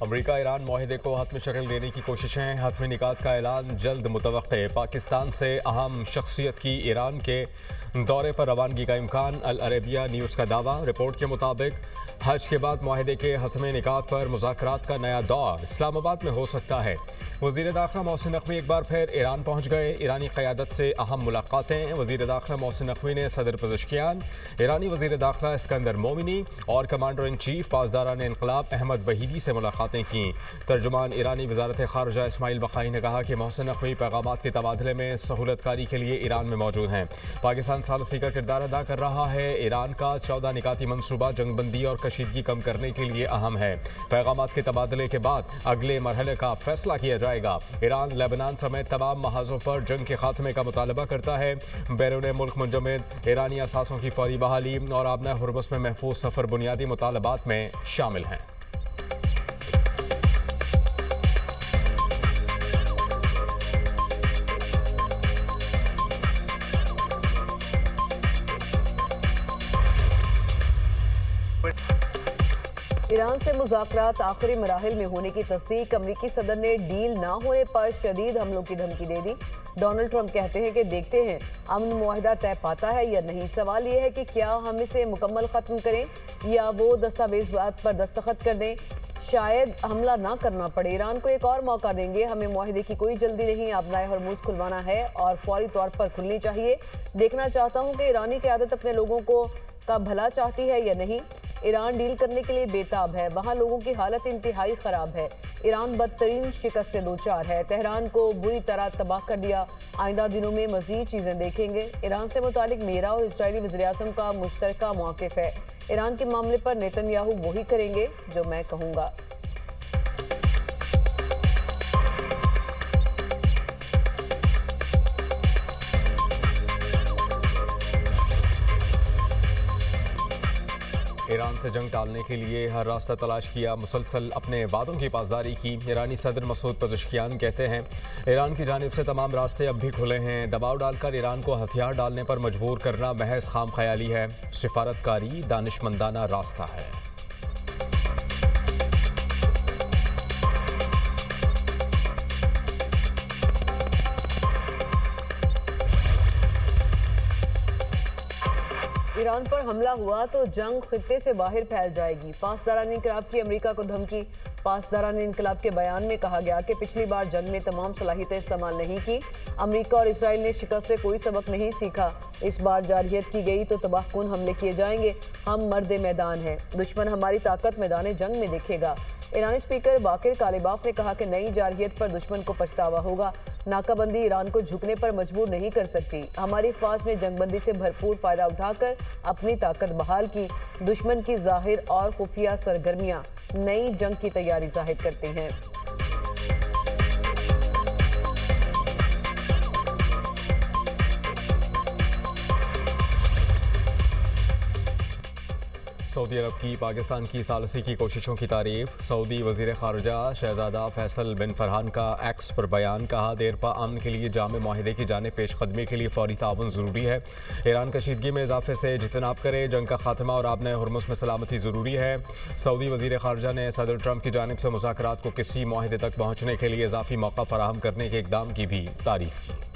अमरीका Iran माहिदे को हतमी शक्ल देने की कोशिशें, हतमी निकात का ऐलान जल्द मुतवक्के। पाकिस्तान से अहम शख्सियत की ईरान के दौरे पर रवानगी का इम्कान। अल अरेबिया न्यूज़ का दावा। रिपोर्ट के मुताबिक हज के बाद माहिदे के हतमी निकात पर मुज़ाकरात का नया दौर इस्लामाबाद में हो सकता है। वज़ीर दाखिला मोहसिन नकवी एक बार फिर ईरान पहुँच गए। ईरानी क़यादत से अहम मुलाकातें। वज़ीर दाखिला मोहसिन नकवी ने सदर पज़ेश्कियान, ईरानी वज़ीर दाखिला इस्कंदर मोमिनी और कमांडर इन चीफ पासदारान इनक़लाब अहमद वहीदी से मुलाकातें की। तर्जुमान ईरानी वज़ारत ख़ारिजा इस्माइल बक़ाई ने कहा कि मोहसिन नकवी पैगामात के तबादले में सहूलतकारी के लिए ईरान में मौजूद हैं। पाकिस्तान सालसी का किरदार अदा कर रहा है। ईरान का 14 निकाती मनसूबा जंगबंदी और कशीदगी कम करने के लिए अहम है। पैगामात के तबादले के बाद अगले मरहले का फैसला किया जाएगा। ईरान लेबनान समेत तमाम महाजों पर जंग के खात्मे का मुतालबा करता है। बैरून मुल्क मुंजमद ईरानी असासों की फौरी बहाली और आबना हुर्मुज़ में महफूज सफ़र बुनियादी मुतालबात में शामिल हैं। ईरान से मुज़ाकरात आखिरी मराहिल में होने की तस्दीक। अमरीकी सदर ने डील ना होने पर शदीद हमलों की धमकी दे दी। डोनाल्ड ट्रंप कहते हैं कि देखते हैं अमन मुआहिदा तय पाता है या नहीं। सवाल यह है कि क्या हम इसे मुकम्मल ख़त्म करें या वो दस्तावेज़ात पर दस्तखत कर दें। शायद हमला ना करना पड़े। ईरान को एक और मौका देंगे। हमें मुआहिदे की कोई जल्दी नहीं। आबनाए हुर्मुज़ खुलवाना है और फौरी तौर पर खुलनी चाहिए। देखना चाहता हूँ कि ईरानी क़यादत अपने लोगों को का भला चाहती है या नहीं। ईरान डील करने के लिए बेताब है। वहाँ लोगों की हालत इंतहाई ख़राब है। ईरान बदतरीन शिकस्त से दो चार है। तेहरान को बुरी तरह तबाह कर दिया। आइंदा दिनों में मज़ीद चीज़ें देखेंगे। ईरान से मुतालिक मेरा और इजरायली वज़ीर-ए-आज़म का मुश्तरका मौक़िफ़ है। ईरान के मामले पर नेतन्याहू वही करेंगे जो मैं कहूँगा। ईरान से जंग टालने के लिए हर रास्ता तलाश किया, मुसलसल अपने वादों की पासदारी की। ईरानी सदर मसूद पज़ेश्कियान कहते हैं ईरान की जानिब से तमाम रास्ते अब भी खुले हैं। दबाव डालकर ईरान को हथियार डालने पर मजबूर करना महज खाम ख्याली है। सिफारतकारी दानिशमंदाना रास्ता है। ईरान पर हमला हुआ तो जंग खित्ते से बाहर फैल जाएगी। पासदारान इनकलाब की अमेरिका को धमकी। पासदारान इनकलाब के बयान में कहा गया कि पिछली बार जंग में तमाम सलाहियतें इस्तेमाल नहीं की। अमेरिका और इसराइल ने शिकस्त से कोई सबक नहीं सीखा। इस बार जारहियत की गई तो तबाहकुन हमले किए जाएंगे। हम मर्द मैदान हैं। दुश्मन हमारी ताकत मैदान जंग में देखेगा। ईरानी स्पीकर बाकिर कालिबाफ ने कहा कि नई जारहियत पर दुश्मन को पछतावा होगा। नाकाबंदी ईरान को झुकने पर मजबूर नहीं कर सकती। हमारी फौज ने जंगबंदी से भरपूर फायदा उठाकर अपनी ताकत बहाल की। दुश्मन की जाहिर और खुफिया सरगर्मियां नई जंग की तैयारी जाहिर करती हैं। सऊदी अरब की पाकिस्तान की सालसी की कोशिशों की तारीफ। सऊदी वज़ीर ख़ारिजा शहज़ादा फैसल बिन फरहान का एक्स पर बयान। कहा देरपा अमन के लिए जामे माहिदे की जाने पेशकदमी के लिए फौरी ताउन ज़रूरी है। ईरान कशीदगी में इजाफे से इज्तनाब करे। जंग का खात्मा और आबना हुर्मुज़ में सलामती ज़रूरी है। सऊदी वज़ीर ख़ारिजा ने सदर ट्रंप की जानिब से मुज़ाकरात को किसी माहिदे तक पहुँचने के लिए इजाफी मौका फराहम करने के इक़दाम की भी तारीफ की।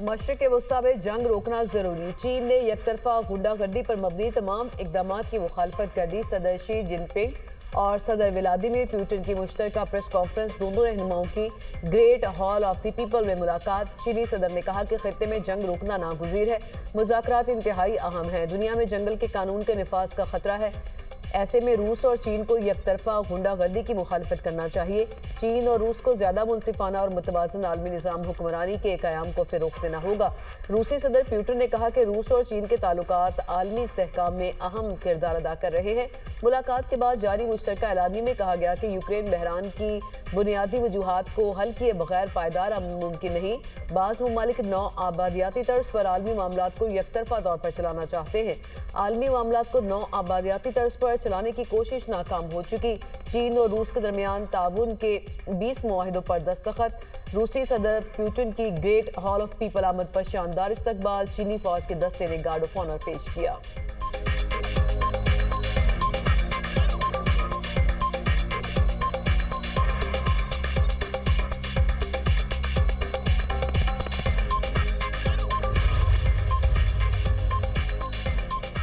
मशरिक़ वस्ता में जंग रोकना जरूरी। चीन ने यकतरफा गुंडागर्दी पर मबनी तमाम इक़दाम की मुखालफत कर दी। सदर शी जिनपिंग और सदर व्लादिमीर पुतिन की मुश्तरका प्रेस कॉन्फ्रेंस। दोनों रहनुमाओं की great hall of the people में मुलाकात। चीनी सदर ने कहा कि खित्ते में जंग रोकना नागुज़ीर है। मुज़ाकरात इंतहाई अहम है। दुनिया में जंगल के कानून के निफाज का खतरा है। ऐसे में रूस और चीन को यकतरफा गुंडागर्दी की मुखालफत करना चाहिए। चीन और रूस को ज्यादा मुनसिफाना और मुतवाज़न आलमी निज़ाम हुक्मरानी के क़याम को फ़रोग़ देना होगा। रूसी सदर पुतिन ने कहा कि रूस और चीन के ताल्लुकात आलमी इस्तेहकाम में अहम किरदार अदा कर रहे हैं। मुलाकात के बाद जारी मुश्तरका एलानी में कहा गया कि यूक्रेन बहरान की बुनियादी वजूहात को हल किए बगैर पायदार अमन मुमकिन नहीं। बाज़ ममालिक नौ आबादियाती तर्ज पर आलमी मामलात को यकतरफा तौर पर चलाना चाहते हैं। आलमी मामलात को नौ आबादियाती तर्ज पर चलाने की कोशिश नाकाम हो चुकी। चीन और रूस के दरमियान ताउन के 20 मुआहिदों पर दस्तखत। रूसी सदर पुतिन की ग्रेट हॉल ऑफ पीपल आमद पर शानदार इस्तकबाल। चीनी फौज के दस्ते ने गार्ड ऑफ ऑनर पेश किया।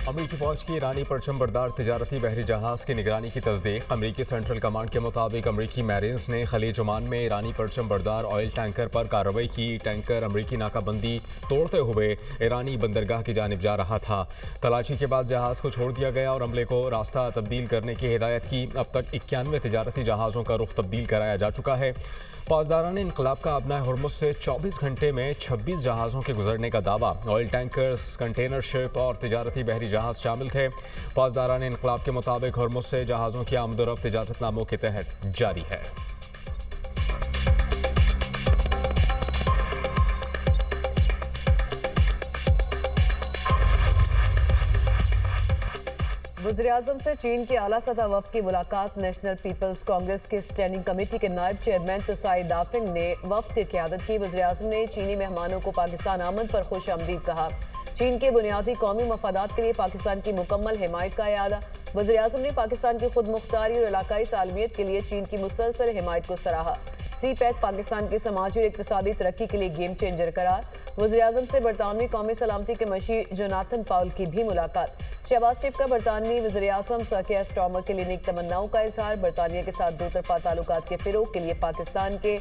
अमरीकी फौज की ईरानी परचम बरदार तिजारती बहरी जहाज की निगरानी की तस्दीक। अमरीकी सेंट्रल कमांड के मुताबिक अमरीकी मैरिन्स ने खलीज ओमान में ईरानी परचम बरदार ऑयल टैंकर पर कार्रवाई की। टैंकर अमरीकी नाकाबंदी तोड़ते हुए ईरानी बंदरगाह की जानिब जा रहा था। तलाशी के बाद जहाज को छोड़ दिया गया और अमले को रास्ता तब्दील करने की हिदायत की। अब तक 91 तिजारती जहाज़ों का रुख तब्दील कराया जा चुका है। पासदारान इनकलाब का अपना हरमुज से 24 घंटे में 26 जहाज़ों के गुजरने का दावा। ऑयल टैंकर्स, कंटेनर शिप और तिजारती बहरी जहाज़ शामिल थे। पासदारान इनकलाब के मुताबिक हरमुज से जहाज़ों की आमदोरफ्त इजाज़तनामों के तहत जारी है। वज़ीर-ए-आज़म से चीन के आला सतह वफ़द की मुलाकात। नेशनल पीपल्स कांग्रेस के स्टैंडिंग कमेटी के नायब चेयरमैन तुसाई दाफिंग ने वफ़द की क़यादत की। वज़ीर-ए-आज़म ने चीनी मेहमानों को पाकिस्तान आमद पर खुश आमदीद कहा। चीन के बुनियादी कौमी मफादात के लिए पाकिस्तान की मुकम्मल हिमायत का इरादा। वज़ीर-ए-आज़म ने पाकिस्तान की खुद मुख्तारी और इलाकाई सालमियत के लिए चीन की मुसलसल हिमायत को सराहा। सी-पैक पाकिस्तान की समाजी और इक़्तिसादी तरक्की के लिए गेम चेंजर करार। वज़ीर-ए-आज़म से बरतानवी कौमी सलामती के मशीर जोनाथन पाउल की भी मुलाकात। शहबाज शरीफ का बरतानवी वज़ीर-ए-आज़म सर केयर स्टार्मर के लिए नेक तमन्नाओं का इज़हार। बरतानिया के साथ दो तरफा ताल्लुकात के फ़िरोग के लिए पाकिस्तान के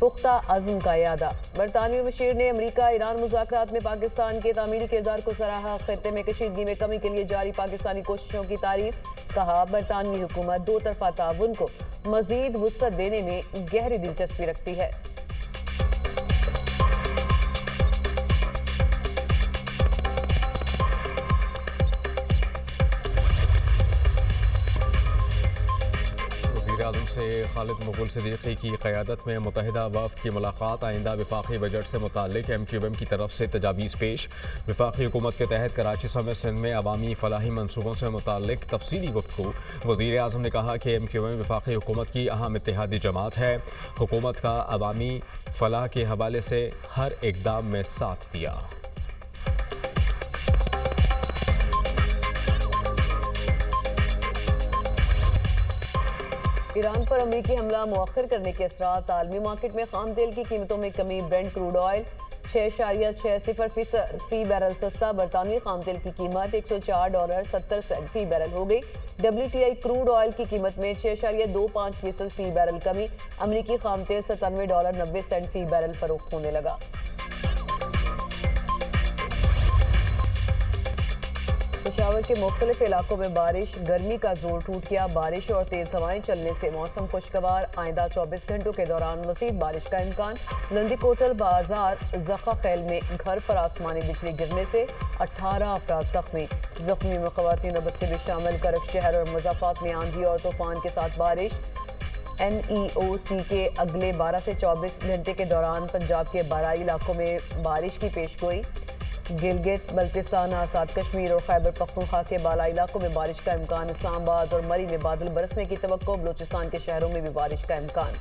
पुख्ता अज़्म का यादा। बरतानवी मशीर ने अमरीका ईरान मुज़ाकरात में पाकिस्तान के तामीरी किरदार को सराहा। खित्ते में कशीदगी में कमी के लिए जारी पाकिस्तानी कोशिशों की तारीफ। कहा, बरतानवी हुकूमत दो तरफा ताउन को मज़ीद वुसअत देने में गहरी दिलचस्पी रखती है। वज़ीर-ए-आज़म से खालिद मुग़ल सिद्दीकी की क़यादत में मुत्तहिदा वफ़द की मुलाकात। आइंदा वफाकी बजट से मुताल्लिक़ MQM की तरफ से तजावीज़ पेश। वफाकी हुकूमत के तहत कराची समेत सिंध में अवामी फ़लाही मनसूबों से मुताल्लिक़ तफसीली गुफ्तगू। वज़ीर-ए-आज़म ने कहा कि MQM वफाकी हुकूमत की अहम इत्तेहादी जमात है। हुकूमत का अवामी फ़लाह के हवाले से हर इक़दाम में साथ दिया। ईरान पर अमरीकी हमला मुअख्खर करने के असरात। आलमी मार्केट में खाम तेल की कीमतों में कमी। ब्रेंट क्रूड ऑयल 6.60 फी बैरल सस्ता। बरतानवी खाम तेल की कीमत $104.70 फी बैरल हो गई। WTI क्रूड ऑयल की कीमत में 6.25% फी बैरल कमी। अमरीकी खाम तेल $97.90 फी बैरल फरोख्त होने लगा। पेशावर के मुख्तलिफ इलाकों में बारिश। गर्मी का जोर टूट गया। बारिश और तेज हवाएं चलने से मौसम खुशगवार। आइंदा 24 घंटों के दौरान मज़ीद बारिश का इम्कान। नंदी कोटल बाजार जखा खैल में घर पर आसमानी बिजली गिरने से 18 अफराद जख्मी में ख़वातीन और बच्चे भी शामिल। करक शहर और मुज़ाफ़ात में आंधी और तूफान के साथ बारिश। NEOC के अगले 12 से 24 घंटे के दौरान पंजाब के बाराई इलाकों में बारिश की पेशगोई। गिलगित बल्तिस्तान, आज़ाद कश्मीर और खैबर पख्तूनख्वा के बालाई इलाकों में बारिश का इम्कान। इस्लामाबाद और मरी में बादल बरसने की तवक्को। बलूचिस्तान के शहरों में भी बारिश का इम्कान।